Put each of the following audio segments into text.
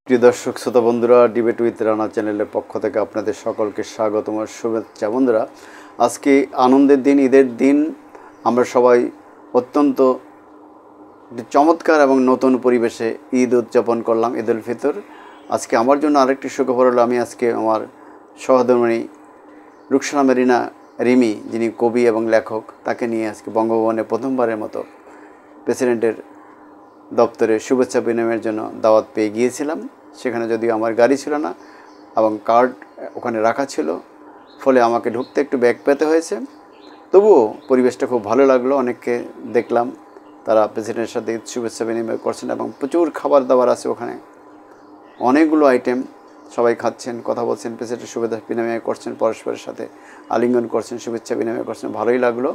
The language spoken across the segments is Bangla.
প্রিয় দর্শক শ্রোতা বন্ধুরা, ডিবেট উইথ রানা চ্যানেলের পক্ষ থেকে আপনাদের সকলকে স্বাগতম ও শুভেচ্ছা। বন্ধুরা, আজকে আনন্দের দিন, ঈদের দিন। আমরা সবাই অত্যন্ত চমৎকার এবং নতুন পরিবেশে ঈদ উদযাপন করলাম, ঈদ উল ফিতর। আজকে আমার জন্য আরেকটি সুখবর হলো, আমি আজকে আমার সহধর্মিণী রুকসানা মেরিনা রিমি, যিনি কবি এবং লেখক, তাকে নিয়ে আজকে বঙ্গভবনে প্রথমবারের মতো প্রেসিডেন্টের দপ্তরে শুভেচ্ছা বিনিময়ের জন্য দাওয়াত পেয়ে গিয়েছিলাম। সেখানে যদিও আমার গাড়ি ছিল না এবং কার্ড ওখানে রাখা ছিল, ফলে আমাকে ঢুকতে একটু ব্যাগ পেতে হয়েছে। তবুও পরিবেশটা খুব ভালো লাগলো। অনেককে দেখলাম তারা প্রেসিডেন্টের সাথে শুভেচ্ছা বিনিময় করছেন এবং প্রচুর খাবার দাবার আছে ওখানে, অনেকগুলো আইটেম। সবাই খাচ্ছেন, কথা বলছেন, প্রেসিডেন্টের শুভেচ্ছা বিনিময় করছেন, পরস্পরের সাথে আলিঙ্গন করছেন, শুভেচ্ছা বিনিময় করছেন। ভালোই লাগলো।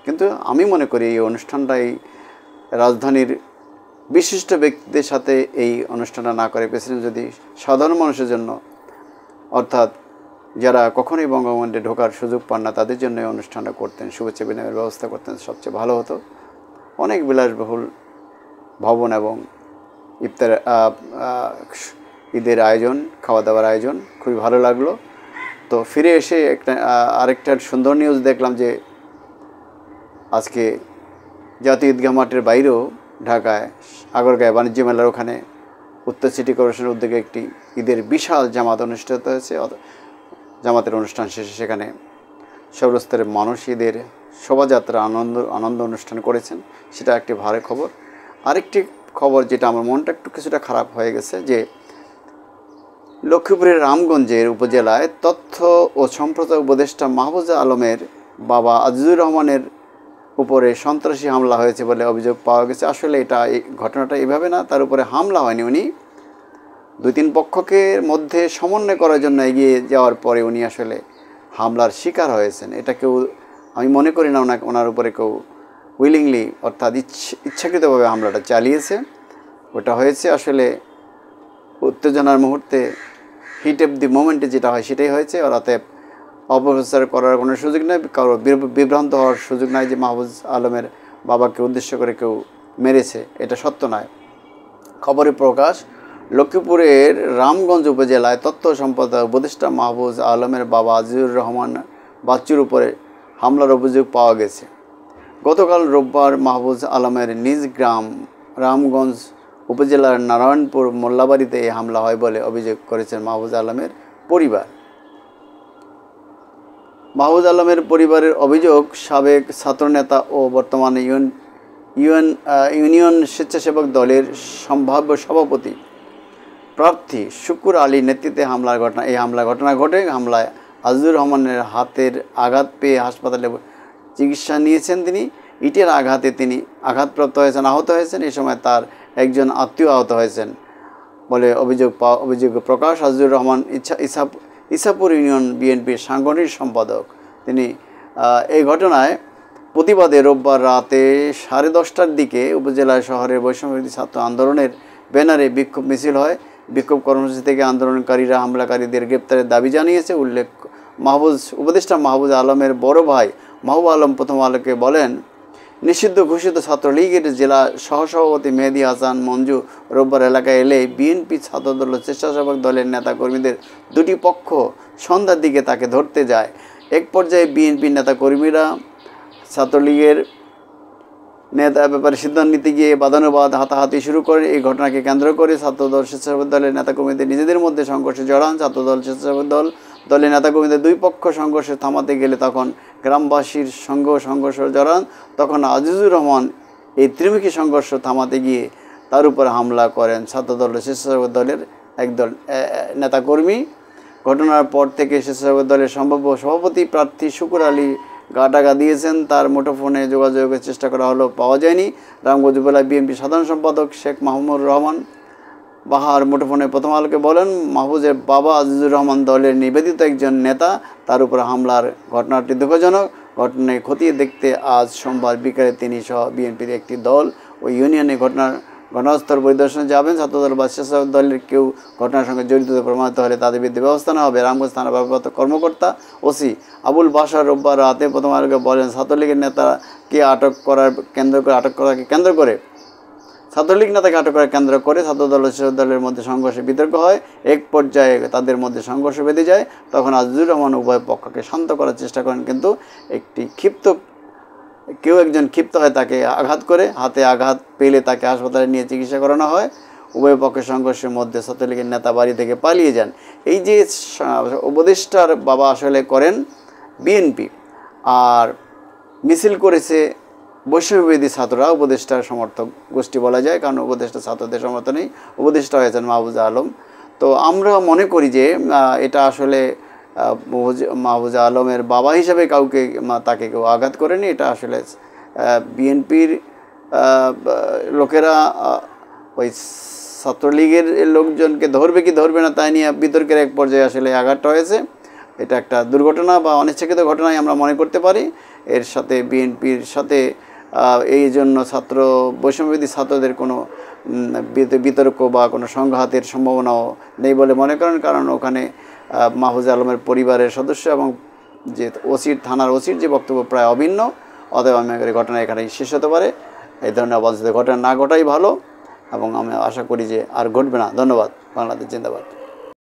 কিন্তু আমি মনে করি এই অনুষ্ঠানটা এই রাজধানীর বিশিষ্ট ব্যক্তিদের সাথে এই অনুষ্ঠানটা না করে প্রেসিডেন্ট যদি সাধারণ মানুষের জন্য, অর্থাৎ যারা কখনোই বঙ্গভবনে ঢোকার সুযোগ পান না, তাদের জন্য এই অনুষ্ঠানটা করতেন, শুভেচ্ছা বিনিময়ের ব্যবস্থা করতেন, সবচেয়ে ভালো হতো। অনেক বিলাসবহুল ভবন এবং ইফতার ঈদের আয়োজন, খাওয়া দাওয়ার আয়োজন, খুবই ভালো লাগলো। তো ফিরে এসে আরেকটা সুন্দর নিউজ দেখলাম যে আজকে জাতীয় ঈদগাহ মাঠের বাইরেও ঢাকায় আগরগাঁয় বাণিজ্য মেলার ওখানে উত্তর সিটি কর্পোরেশনের উদ্যোগে একটি ঈদের বিশাল জামাত অনুষ্ঠিত হয়েছে। জামাতের অনুষ্ঠান শেষে সেখানে সর্বস্তরের মানুষ ঈদের শোভাযাত্রা আনন্দ অনুষ্ঠান করেছেন। সেটা একটি ভালো খবর। আরেকটি খবর যেটা আমার মনটা একটু কিছুটা খারাপ হয়ে গেছে, যে লক্ষ্মীপুরের রামগঞ্জের উপজেলায় তথ্য ও সম্প্রচার উপদেষ্টা মাহফুজা আলমের বাবা আজিজুর রহমানের উপরে সন্ত্রাসী হামলা হয়েছে বলে অভিযোগ পাওয়া গেছে। আসলে এই ঘটনাটা এভাবে না, তার উপরে হামলা হয়নি। উনি 2-3 পক্ষকে মধ্যে সমন্বয় করার জন্য এগিয়ে যাওয়ার পরে উনি আসলে হামলার শিকার হয়েছেন। এটা কেউ, আমি মনে করি না ওনার উপরে কেউ উইলিংলি, অর্থাৎ ইচ্ছাকৃতভাবে হামলাটা চালিয়েছে। ওটা হয়েছে আসলে উত্তেজনার মুহূর্তে, হিট অফ দি মোমেন্টে যেটা হয় সেটাই হয়েছে। আর অতএব অপপ্রচার করার কোনো সুযোগ নেই, কারো বিভ্রান্ত হওয়ার সুযোগ নাই যে মাহফুজ আলমের বাবাকে উদ্দেশ্য করে কেউ মেরেছে, এটা সত্য নয়। খবরে প্রকাশ, লক্ষ্মীপুরের রামগঞ্জ উপজেলায় তথ্য সম্প্রচার উপদেষ্টা মাহফুজ আলমের বাবা আজিজুর রহমান বাচ্চুর উপরে হামলার অভিযোগ পাওয়া গেছে। গতকাল রোববার মাহফুজ আলমের নিজ গ্রাম রামগঞ্জ উপজেলার নারায়ণপুর মোল্লাবাড়িতে এই হামলা হয় বলে অভিযোগ করেছেন মাহফুজ আলমের পরিবার। মাহফুজ আলমের পরিবারের অভিযোগ, সাবেক ছাত্রনেতা ও বর্তমানে ইউনিয়ন স্বেচ্ছাসেবক দলের সম্ভাব্য সভাপতি প্রার্থী শুকুর আলী নেতৃত্বে এই হামলার ঘটনা ঘটে। হামলায় আজিজুর রহমানের হাতের আঘাত পেয়ে হাসপাতালে চিকিৎসা নিয়েছেন তিনি। ইটের আঘাতে তিনি আঘাতপ্রাপ্ত হয়েছেন, আহত হয়েছেন। এই সময় তার একজন আত্মীয় আহত হয়েছেন বলে অভিযোগ প্রকাশ। আজিজুর রহমান ইসাপুর ইউনিয়ন বিএনপির সাংগঠনিক সম্পাদক। তিনি এই ঘটনায় প্রতিবাদে রোববার রাতে 10:30টার দিকে উপজেলা শহরের বৈষম্যবিরোধী ছাত্র আন্দোলনের ব্যানারে বিক্ষোভ মিছিল হয়। বিক্ষোভ কর্মসূচি থেকে আন্দোলনকারীরা হামলাকারীদের গ্রেপ্তারের দাবি জানিয়েছে। উপদেষ্টা মাহফুজ আলমের বড় ভাই মাহবুব আলম প্রথম আলোকে বলেন, নিষিদ্ধ ঘোষিত ছাত্রলীগের জেলা সহসভাপতি মেহেদী হাসান মঞ্জু রোববার এলাকায় এলে বিএনপি ছাত্রদল ও স্বেচ্ছাসেবক দলের নেতাকর্মীদের দুটি পক্ষ সন্ধ্যার দিকে তাকে ধরতে যায়। এক পর্যায়ে বিএনপির নেতাকর্মীরা ছাত্রলীগের ব্যাপারে সিদ্ধান্ত নিতে গিয়ে বাদানুবাদ হাতাহাতি শুরু করে। এই ঘটনাকে কেন্দ্র করে ছাত্রদল স্বেচ্ছাসেবক দলের নেতাকর্মীদের নিজেদের মধ্যে সংঘর্ষে জড়ান। ছাত্রদল স্বেচ্ছাসেবক দলের নেতাকর্মীদের দুই পক্ষ সংঘর্ষে থামাতে গেলে তখন গ্রামবাসীর সংঘর্ষ জড়ান। তখন আজিজুর রহমান এই ত্রিমুখী সংঘর্ষ থামাতে গিয়ে তার উপর হামলা করেন ছাত্রদল স্বেচ্ছাসেবক দলের একদল নেতাকর্মী। ঘটনার পর থেকে স্বেচ্ছাসেবক দলের সম্ভাব্য সভাপতি প্রার্থী শুকুর আলী গা দিয়েছেন। তার মুঠোফোনে যোগাযোগের চেষ্টা করা হলেও পাওয়া যায়নি। রামগঞ্জ উপজেলা বিএনপি সাধারণ সম্পাদক শেখ মাহমুদুর রহমান বাহার মুঠোফোনে প্রথম আলোকে বলেন, মাহফুজের বাবা আজিজুর রহমান দলের নিবেদিত একজন নেতা। তার উপর হামলার ঘটনাটি দুঃখজনক। ঘটনায় খতিয়ে দেখতে আজ সোমবার বিকেলে তিনি সহ বিএনপির একটি দল ও ইউনিয়নে ঘটনাস্থল পরিদর্শনে যাবেন। ছাত্রদল বা স্বেচ্ছাসেবক দলের কেউ ঘটনার সঙ্গে জড়িত প্রমাণিত হলে তাদের বিরুদ্ধে ব্যবস্থা নেওয়া হবে। রামগঞ্জ থানা ভারপ্রাপ্ত কর্মকর্তা ওসি আবুল বাশার রোববার রাতে প্রথম আলোকে বলেন, ছাত্রলীগের নেতাকে আটক করাকে কেন্দ্র করে ছাত্রলীগ নেতাকে আটক করার কেন্দ্র করে ছাত্রদল ও দলের মধ্যে সংঘর্ষে বিতর্ক হয়। এক পর্যায়ে তাদের মধ্যে সংঘর্ষ বেঁধে যায়। তখন আজিজুর রহমান উভয় পক্ষকে শান্ত করার চেষ্টা করেন, কিন্তু কেউ একজন ক্ষিপ্ত হয় তাকে আঘাত করে। হাতে আঘাত পেলে তাকে হাসপাতালে নিয়ে চিকিৎসা করানো হয়। উভয় পক্ষের সংঘর্ষের মধ্যে ছাত্রলীগের নেতা বাড়ি থেকে পালিয়ে যান। এই যে উপদেষ্টার বাবা আসলে করেন বিএনপি, আর মিছিল করেছে বৈষম্যবিরোধী ছাত্ররা, উপদেষ্টার সমর্থক গোষ্ঠী বলা যায়, কারণ উপদেষ্টা ছাত্রদের সমর্থনেই উপদেষ্টা হয়েছেন মাহফুজা আলম। তো আমরা মনে করি যে এটা আসলে মাহফুজা আলমের বাবা হিসেবে তাকে কেউ আঘাত করেনি। এটা আসলে বিএনপির লোকেরা ওই ছাত্রলীগের লোকজনকে ধরবে কি ধরবে না তাই নিয়ে বিতর্কের এক পর্যায়ে আসলে আঘাতটা হয়েছে। এটা একটা দুর্ঘটনা বা অনিচ্ছাকৃত ঘটনাই আমরা মনে করতে পারি। এর সাথে বিএনপির সাথে এই জন্য বৈষম্যবিরোধী ছাত্রদের কোনো বিতর্ক বা কোনো সংঘাতের সম্ভাবনাও নেই বলে মনে করেন, কারণ ওখানে মাহফুজা আলমের পরিবারের সদস্য এবং যে থানার ওসির যে বক্তব্য প্রায় অভিন্ন। অতএব আমি ঘটনা এখানেই শেষ হতে পারে। এই ধরনের অবাঞ্ছিত ঘটনা না ঘটাই ভালো এবং আমি আশা করি যে আর ঘটবে না। ধন্যবাদ। বাংলাদেশ জিন্দাবাদ।